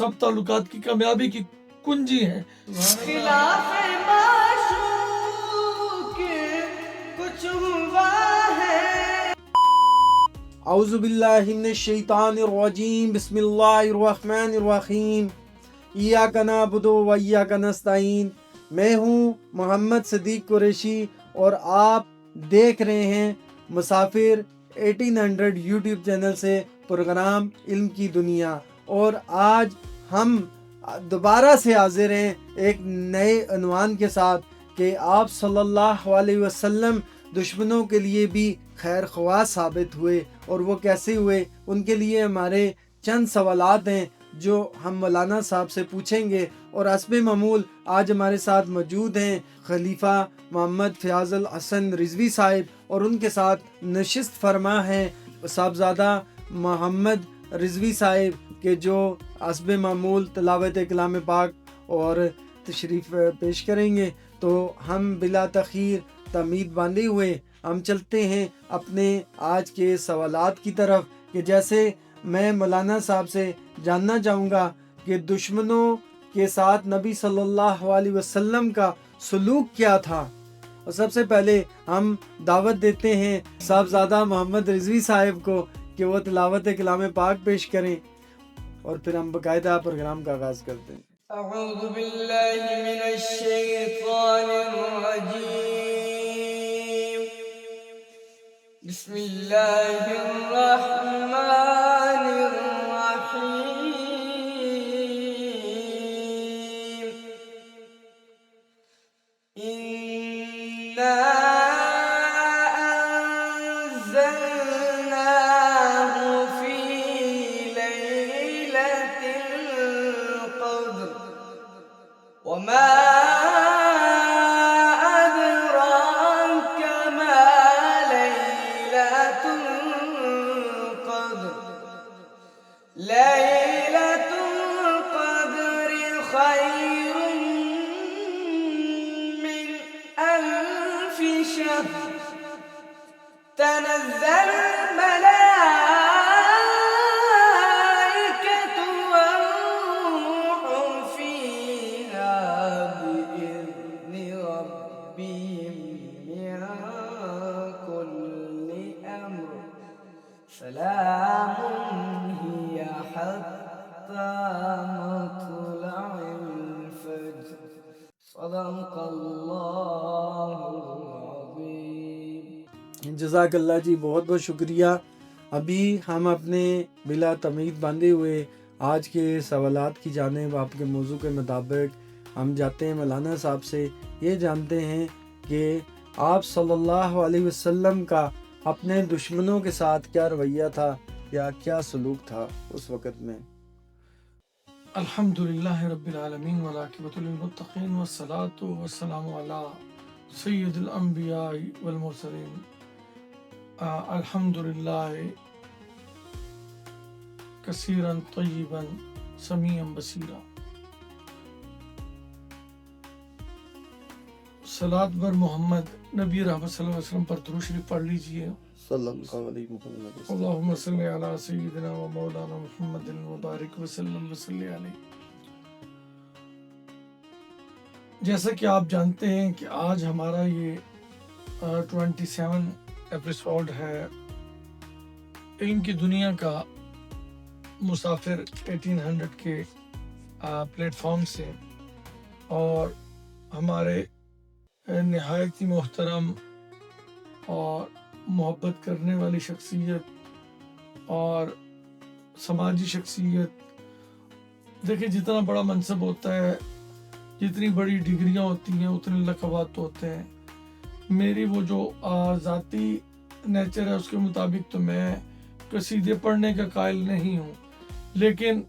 सब ताल्लुकात की कामयाबी की कुंजी है। खिलाफ माशूक कुछ हुआ है। औज़ु बिल्लाहि मिनश शैतानिर रजीम, बिस्मिल्लाहिर रहमानिर रहीम, इय्याका नअबुदु व इय्याका नस्तईन। मैं हूँ मोहम्मद सदीक कुरैशी और आप देख रहे हैं मुसाफिर 1800 यूट्यूब चैनल से प्रोग्राम इल्म की दुनिया। और आज हम दोबारा से हाजिर हैं एक नए अनवान के साथ कि आप सल्लल्लाहु अलैहि वसल्लम दुश्मनों के लिए भी खैर ख्वाह साबित हुए, और वो कैसे हुए उनके लिए हमारे चंद सवालात हैं जो हम मौलाना साहब से पूछेंगे। और हस्बे मामूल आज हमारे साथ मौजूद हैं खलीफा मोहम्मद फ़याज़ुल हसन रिज़वी साहिब, और उनके साथ नशिस्त फरमा हैं साहबजादा मोहम्मद रिज़वी साहिब के जो हस्बे मामूल तिलावत कलाम पाक और तशरीफ़ पेश करेंगे। तो हम बिला तख़ीर तमीद बांधे हुए हम चलते हैं अपने आज के सवालात की तरफ, कि जैसे मैं मौलाना साहब से जानना चाहूँगा कि दुश्मनों के साथ नबी सल्लल्लाहु अलैहि वसल्लम का सलूक क्या था। और सबसे पहले हम दावत देते हैं साहबजादा मोहम्मद रिज़वी साहिब को कि वो तिलावत कलाम पाक पेश करें, और फिर हम बाकायदा प्रोग्राम का आगाज़ करते हैं। अऊज़ु बिल्लाहि मिनश शैतानिर रजीम, बिस्मिल्लाहिर रहमानिर रहीम। इन्ना अंज़लनाहु फी लैलतिल क़द्र वमा अदराक मा लैलतुल क़द्र लैलतुल क़द्रि खैरुम मिन अल्फि शहर तनज़्ज़लुल मलाइकतु वर्रूहु फ़ीहा बिइज़्नि रब्बिहिम मिन कुल्लि अम्र सलामुन हिय हत्ता मत्लइल फज्र सदक़ल्लाहुल अज़ीम। जज़ाकल्लाह जी, बहुत बहुत शुक्रिया। अभी हम अपने बिला तमीद बांधे हुए आज के सवालात की जानिब आपके मौजू के मुताबिक हम जाते हैं मौलाना साहब से। ये जानते हैं कि आप सल्लल्लाहु अलैहि वसल्लम का अपने दुश्मनों के साथ क्या रवैया था या क्या सलूक था उस वक़्त में। अल्हम्दुलिल्लाहि रब्बिल आलमीन वल आक़िबतु लिल मुत्तक़ीन वस्सलातु वस्सलामु अला सय्यिदिल अंबिया वल मुरसलीन। अल्हम्दुलिल्लाह कसीरन तय्यिबन समीअन बसीरा। सलात बर मोहम्मद नबी रहमत सल्लल्लाहु अलैहि वसल्लम पर दुरूद शरीफ पढ़ लीजिए। सल्लल्लाहु अलैहि वसल्लम। अल्लाहुम्मा सल्लि अला सय्यिदिना व मौलाना मुहम्मदिन व बारिक व सल्लम व सल्लि अलैहि। जैसा कि आप जानते हैं कि आज हमारा ये 27 एपिसोड है इल्म की दुनिया का मुसाफिर 1800 के प्लेटफॉर्म से, और हमारे निहायत ही मोहतरम और मोहब्बत करने वाली शख्सियत और समाजी शख्सियत। देखिए, जितना बड़ा मनसब होता है, जितनी बड़ी डिग्रियां होती हैं, उतने लक़बात होते हैं। मेरी वो जो ज़ाती नेचर है उसके मुताबिक तो मैं कसीदे पढ़ने का कायल नहीं हूँ, लेकिन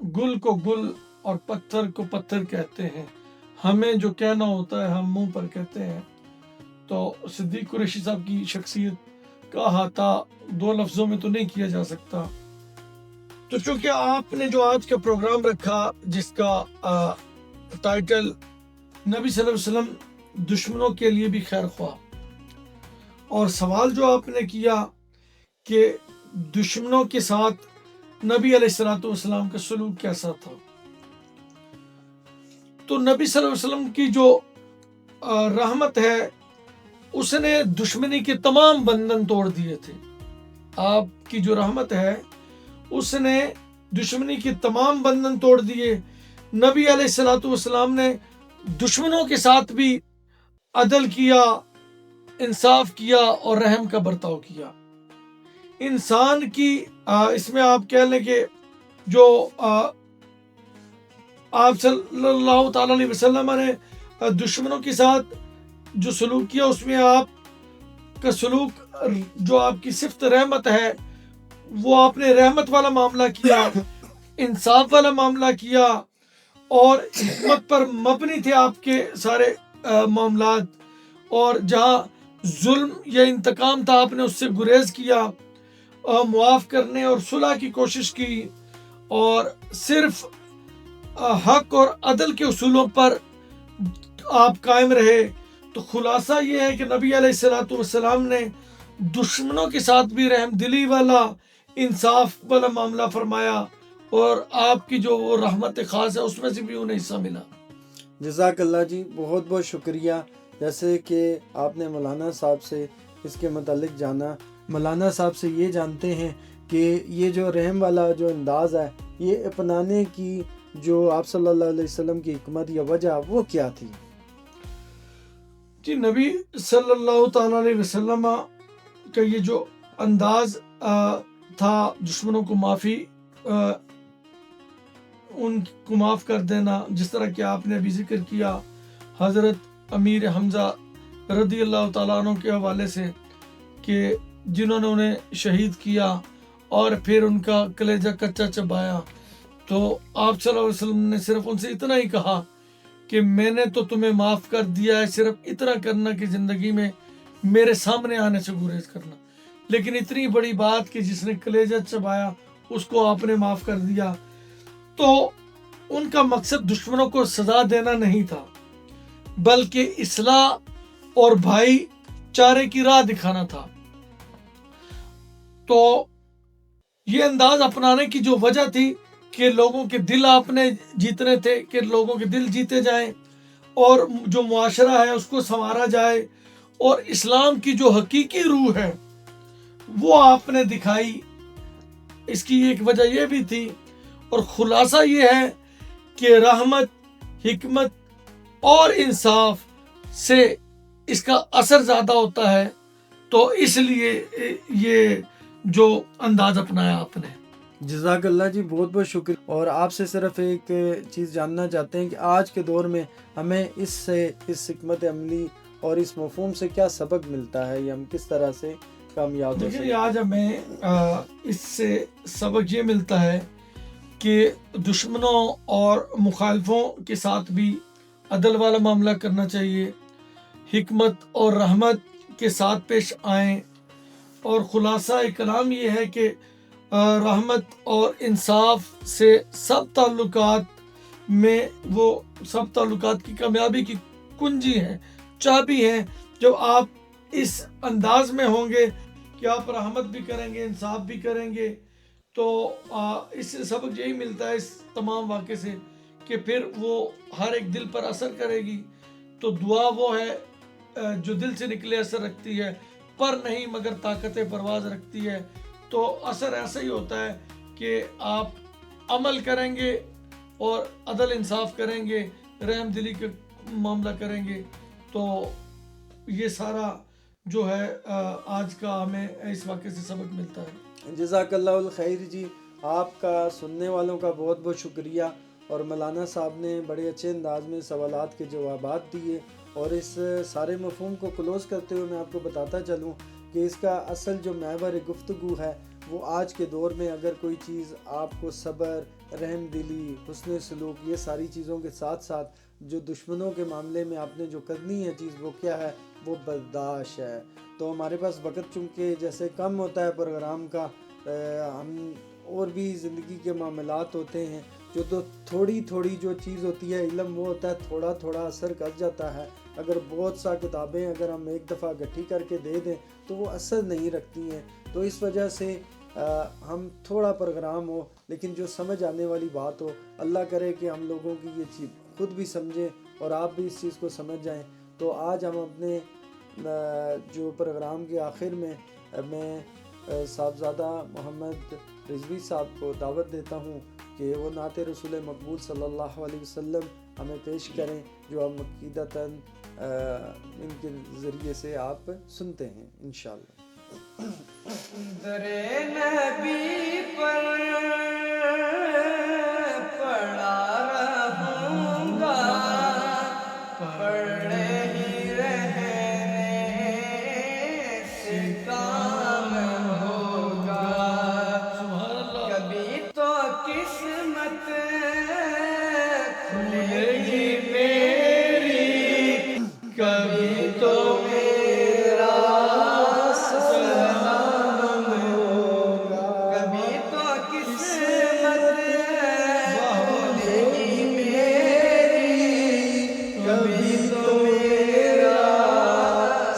गुल को गुल और पत्थर को पत्थर कहते हैं। हमें जो कहना होता है हम मुंह पर कहते हैं। तो सिद्दीक कुरैशी साहब की शख्सियत का अहाता दो लफ्ज़ों में तो नहीं किया जा सकता। तो चूंकि आपने जो आज का प्रोग्राम रखा जिसका टाइटल नबी सल्लल्लाहु अलैहि वसल्लम दुश्मनों के लिए भी खैर ख्वाह, और सवाल जो आपने किया कि दुश्मनों के साथ नबी अलैहिस्सलाम का सलूक कैसा था। तो नबी सल्लल्लाहु अलैहि वसल्लम की जो रहमत है, उसने दुश्मनी के तमाम बंधन तोड़ दिए थे। आपकी जो रहमत है उसने दुश्मनी के तमाम बंधन तोड़ दिए। नबी अलैहिस्सलाम ने दुश्मनों के साथ भी अदल किया, इंसाफ किया और रहम का बर्ताव किया। इंसान की इसमें आप कह लें कि जो आप सल्लल्लाहु ताला अलैहि वसल्लम ने दुश्मनों के साथ जो सलूक किया, उसमें आप का सलूक जो आपकी सिफ्त रहमत है, वो आपने रहमत वाला मामला किया, इंसाफ वाला मामला किया और हिकमत पर मबनी थे आपके सारे मामलात। और जहाँ जुल्म या इंतकाम था, आपने उससे गुरेज किया, मुआफ़ करने और सुलह की कोशिश की और सिर्फ हक और अदल के उसूलों पर आप कायम रहे। तो खुलासा ये है कि नबी अलैहिस्सलाम ने दुश्मनों के साथ भी रहम दिली वाला, इंसाफ वाला मामला फरमाया और आपकी जो वो रहमत खास है उसमें से भी उन्हें हिस्सा मिला। जज़ाकल्लाह जी, बहुत बहुत शुक्रिया। जैसे कि आपने मौलाना साहब से इसके मतलब जाना, मौलाना साहब से ये जानते हैं कि ये जो रहम वाला जो अंदाज़ है, ये अपनाने की जो आप सल्लल्लाहु अलैहि वसल्लम की हिकमत या वजह वो क्या थी? जी, नबी सल्लल्लाहु ताला अलैहि वसल्लम का ये जो अंदाज था दुश्मनों को माफ़ी, उनको माफ़ कर देना, जिस तरह कि आपने अभी जिक्र किया हज़रत अमीर हमज़ा रदी अल्लाह ताला अन्हु के हवाले से कि जिन्होंने उन्हें शहीद किया और फिर उनका कलेजा कच्चा चबाया। तो आप सल्लल्लाहु अलैहि वसल्लम ने सिर्फ उनसे इतना ही कहा कि मैंने तो तुम्हें माफ़ कर दिया है, सिर्फ इतना करना कि ज़िंदगी में मेरे सामने आने से गुरेज करना। लेकिन इतनी बड़ी बात कि जिसने कलेजा चबाया उसको आपने माफ़ कर दिया। तो उनका मकसद दुश्मनों को सज़ा देना नहीं था, बल्कि इस्लाह और भाईचारे की राह दिखाना था। तो ये अंदाज अपनाने की जो वजह थी कि लोगों के दिल आपने जीतने थे, कि लोगों के दिल जीते जाएं और जो मुआशरा है उसको संवारा जाए और इस्लाम की जो हकीकी रूह है वो आपने दिखाई। इसकी एक वजह यह भी थी और खुलासा ये है कि रहमत, हिकमत और इंसाफ से इसका असर ज़्यादा होता है। तो इसलिए ये जो अंदाज अपनाया आपने। जज़ाकल्लाह जी, बहुत बहुत शुक्रिया। और आपसे सिर्फ एक चीज़ जानना चाहते हैं कि आज के दौर में हमें इससे, इस हिकमत अमली और इस मफ़हूम से क्या सबक मिलता है, या हम किस तरह से कामयाब हो सकते हैं? देखिए, आज हमें इससे सबक ये मिलता है कि दुश्मनों और मुखालफों के साथ भी अदल वाला मामला करना चाहिए, हिकमत और रहमत के साथ पेश आएँ। और खुलासा कलाम ये है कि रहमत और इंसाफ से सब ताल्लुकात में, वो सब ताल्लुकात की कामयाबी की कुंजी है, चाबी है। जब आप इस अंदाज में होंगे कि आप रहमत भी करेंगे, इंसाफ भी करेंगे, तो इससे सबक यही मिलता है इस तमाम वाक़े से कि फिर वो हर एक दिल पर असर करेगी। तो दुआ वो है जो दिल से निकले असर रखती है, पर नहीं मगर ताकत परवाज़ रखती है। तो असर ऐसा ही होता है कि आप अमल करेंगे और अदल इंसाफ करेंगे, रहम दिली का मामला करेंगे, तो ये सारा जो है आज का हमें इस वाक़े से सबक मिलता है। जज़ाकल्लाहुल खैर जी, आपका सुनने वालों का बहुत बहुत शुक्रिया। और मौलाना साहब ने बड़े अच्छे अंदाज में सवालात के जवाबात दिए। और इस सारे मफ़हूम को क्लोज़ करते हुए मैं आपको बताता चलूँ कि इसका असल जो महवर गुफ्तगू है वो आज के दौर में अगर कोई चीज़ आपको सब्र, रहम दिली, हुस्न सलूक, ये सारी चीज़ों के साथ साथ जो दुश्मनों के मामले में आपने जो करनी है चीज़, वो क्या है? वो बर्दाश्त है। तो हमारे पास वक़्त चूँकि जैसे कम होता है प्रोग्राम का, हम और भी ज़िंदगी के मामलात होते हैं जो तो थोड़ी थोड़ी जो चीज़ होती है, इल्म वो होता है थोड़ा थोड़ा असर कर जाता है। अगर बहुत सा किताबें अगर हम एक दफ़ा इकट्ठी करके दे दें तो वो असर नहीं रखती हैं। तो इस वजह से ہم تھوڑا پروگرام ہو لیکن جو سمجھ آنے والی بات ہو، اللہ کرے کہ ہم لوگوں کی یہ چیز خود بھی سمجھیں اور آپ بھی اس چیز کو سمجھ جائیں۔ تو آج ہم اپنے جو پروگرام کے آخر میں میں صاحبزادہ محمد رضوی صاحب کو دعوت دیتا ہوں کہ وہ نعت رسول مقبول صلی اللہ علیہ وسلم ہمیں پیش کریں، جو ہم عقیدتاً ان کے ذریعے سے آپ سنتے ہیں انشاءاللہ۔ در نبی پر پڑا رہوں گا، پڑے ہی رہنے سے کام ہوگا، کبھی تو قسمت کھلے گی میری، کبھی تو میرا سلام ہوگا، کبھی تو قسمت کھلے گی میری، کبھی تو میرا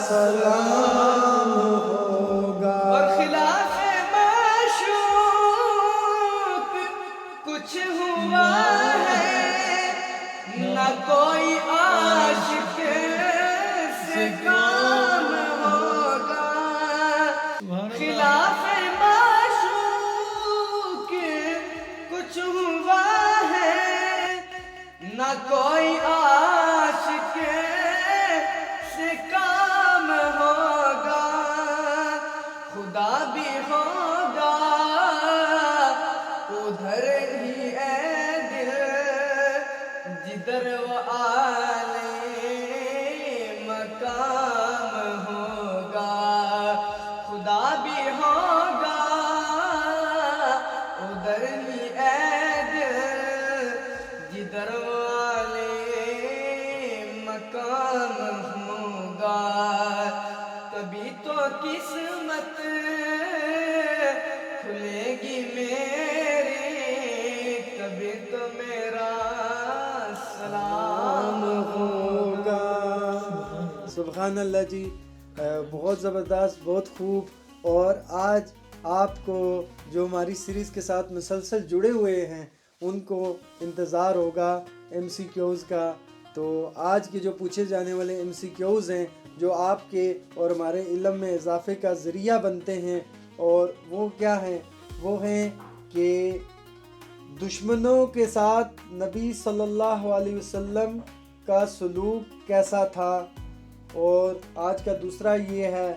سلام ہوگا۔ اور خلاف معشوق کچھ ہوا ہے، نہ کوئی عاشق سے کام ہوگا، خلاف معشوق کچھ ہوا ہے، نہ کوئی عاشق سے کام ہوگا، خدا بھی ہوگا ادھر ہی اے دل جدھر وہ آلے مقام ہوگا، خدا بھی ہوگا ادھر ہی اے دل جدھر وہ آلے مقام ہوگا، کبھی تو قسمت کھلے گی میری، کبھی تو میرا سلام ہوگا۔ سبحان اللہ جی، بہت زبردست، بہت خوب۔ اور آج آپ کو جو ہماری سیریز کے ساتھ مسلسل جڑے ہوئے ہیں ان کو انتظار ہوگا ایم سی کیوز کا۔ تو آج کے جو پوچھے جانے والے ایم سی کیوز ہیں جو آپ کے اور ہمارے علم میں اضافے کا ذریعہ بنتے ہیں، اور وہ کیا ہیں؟ وہ ہیں کہ دشمنوں کے ساتھ نبی صلی اللہ علیہ وسلم کا سلوک کیسا تھا، اور آج کا دوسرا یہ ہے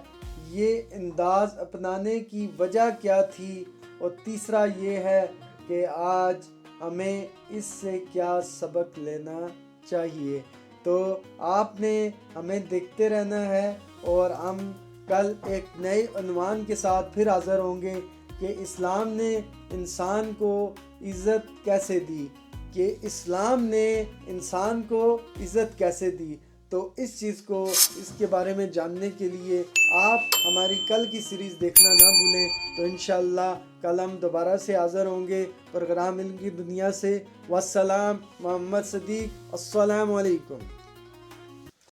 یہ انداز اپنانے کی وجہ کیا تھی، اور تیسرا یہ ہے کہ آج ہمیں اس سے کیا سبق لینا چاہیے۔ تو آپ نے ہمیں دیکھتے رہنا ہے، اور ہم کل ایک نئے عنوان کے ساتھ پھر حاضر ہوں گے کہ اسلام نے انسان کو عزت کیسے دی، کہ اسلام نے انسان کو عزت کیسے دی۔ تو اس چیز کو، اس کے بارے میں جاننے کے لیے آپ ہماری کل کی سیریز دیکھنا نہ بھولیں۔ تو انشاءاللہ کل ہم دوبارہ سے حاضر ہوں گے پروگرام علم کی دنیا سے۔ والسلام، محمد صدیق، السلام علیکم۔